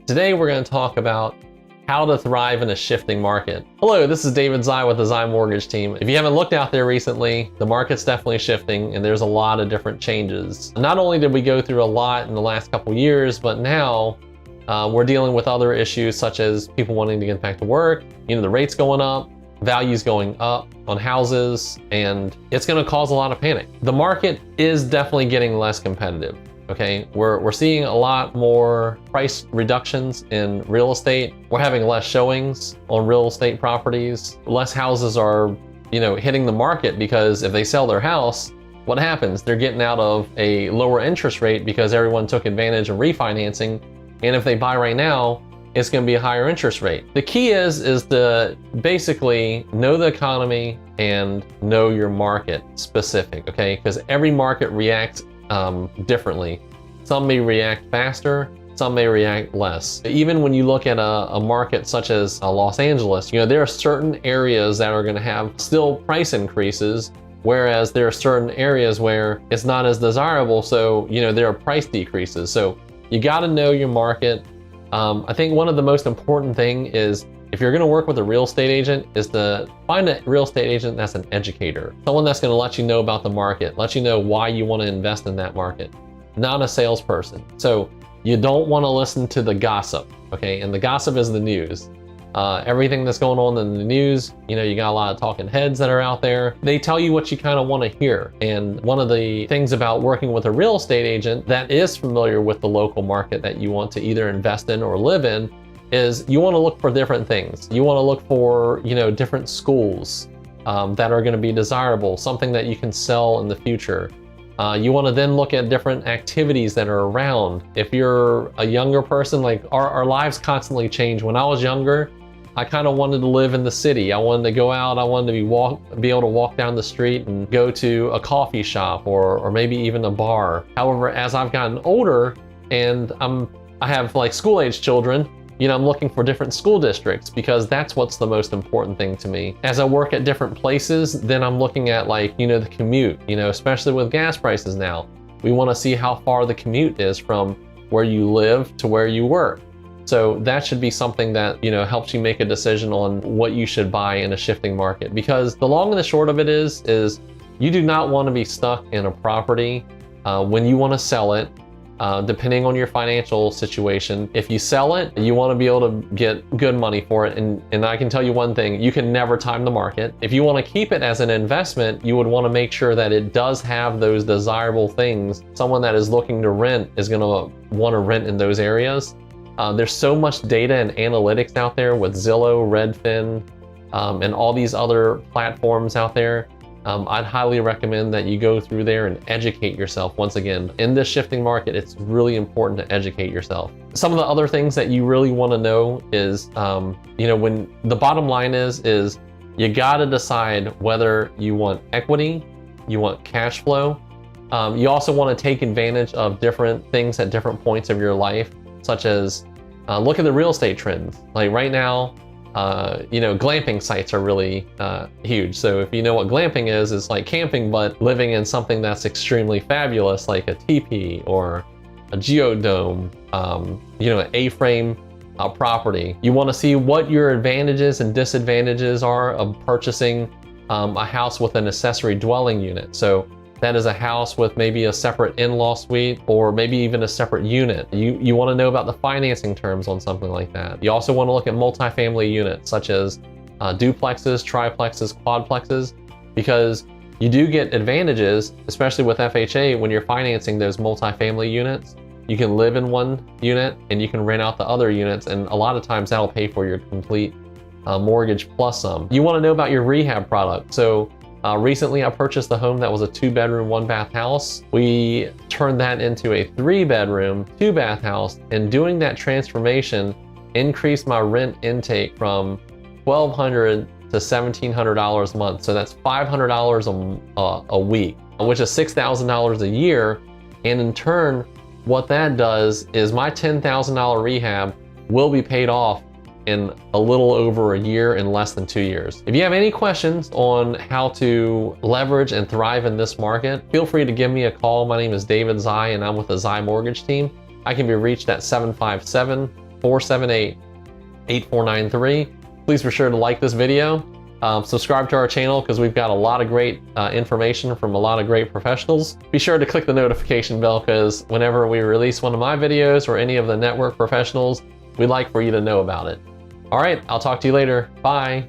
Today we're going to talk about how to thrive in a shifting market. Hello, this is David Zai with the Zai Mortgage Team. If you haven't looked out there recently, the market's definitely shifting and there's a lot of different changes. Not only did we go through a lot in the last couple years, but now we're dealing with other issues such as people wanting to get back to work, the rates going up, values going up on houses, and it's going to cause a lot of panic. The market is definitely getting less competitive. Okay, we're seeing a lot more price reductions in real estate. We're having less showings on real estate properties. Less houses are, hitting the market because if they sell their house, what happens? They're getting out of a lower interest rate because everyone took advantage of refinancing. And if they buy right now, it's going to be a higher interest rate. The key is to basically know the economy and know your market specific, okay? Because every market reacts differently. Some may react faster, some may react less. Even when you look at a market such as Los Angeles, there are certain areas that are going to have still price increases, whereas there are certain areas where it's not as desirable, so there are price decreases. So you got to know your market. I think one of the most important thing is, if you're going to work with a real estate agent, is to find a real estate agent that's an educator. Someone that's going to let you know about the market, let you know why you want to invest in that market, not a salesperson. So you don't want to listen to the gossip, okay? And the gossip is the news. Everything that's going on in the news, you got a lot of talking heads that are out there. They tell you what you kind of want to hear. And one of the things about working with a real estate agent that is familiar with the local market that you want to either invest in or live in is you want to look for different things. You want to look for, different schools that are going to be desirable, something that you can sell in the future. You want to then look at different activities that are around. If you're a younger person, like our lives constantly change. When I was younger, I kind of wanted to live in the city. I wanted to go out. I wanted to be able to walk down the street and go to a coffee shop or maybe even a bar. However, as I've gotten older and I have like school-age children, I'm looking for different school districts because that's what's the most important thing to me. As I work at different places, then I'm looking at the commute, especially with gas prices now. We want to see how far the commute is from where you live to where you work. So that should be something that, helps you make a decision on what you should buy in a shifting market. Because the long and the short of it is you do not want to be stuck in a property when you want to sell it. Depending on your financial situation, if you sell it, you want to be able to get good money for it. And I can tell you one thing, you can never time the market. If you want to keep it as an investment, you would want to make sure that it does have those desirable things. Someone that is looking to rent is going to want to rent in those areas. There's so much data and analytics out there with Zillow, Redfin, and all these other platforms out there. I'd highly recommend that you go through there and educate yourself. Once again, in this shifting market, it's really important to educate yourself. Some of the other things that you really want to know is, when the bottom line is you got to decide whether you want equity, you want cash flow. You also want to take advantage of different things at different points of your life, such as look at the real estate trends. Like right now, glamping sites are really huge. So if you know what glamping is, it's like camping, but living in something that's extremely fabulous, like a teepee or a geodome, an A-frame property. You want to see what your advantages and disadvantages are of purchasing a house with an accessory dwelling unit. So that is a house with maybe a separate in-law suite or maybe even a separate unit. You want to know about the financing terms on something like that. You also want to look at multifamily units such as duplexes, triplexes, quadplexes, because you do get advantages, especially with FHA when you're financing those multifamily units. You can live in one unit and you can rent out the other units, and a lot of times that'll pay for your complete mortgage plus some. You want to know about your rehab product. So recently I purchased a home that was a 2-bedroom, 1-bath house. We turned that into a 3-bedroom, 2-bath house, and doing that transformation increased my rent intake from $1,200 to $1,700 a month. So that's $500 a week, which is $6,000 a year. And in turn, what that does is my $10,000 rehab will be paid off in a little over a year, in less than 2 years. If you have any questions on how to leverage and thrive in this market, feel free to give me a call. My name is David Zai and I'm with the Zai Mortgage Team. I can be reached at 757 478-8493. Please be sure to like this video. Subscribe to our channel because we've got a lot of great information from a lot of great professionals. Be sure to click the notification bell because whenever we release one of my videos or any of the network professionals, we'd like for you to know about it. All right, I'll talk to you later. Bye.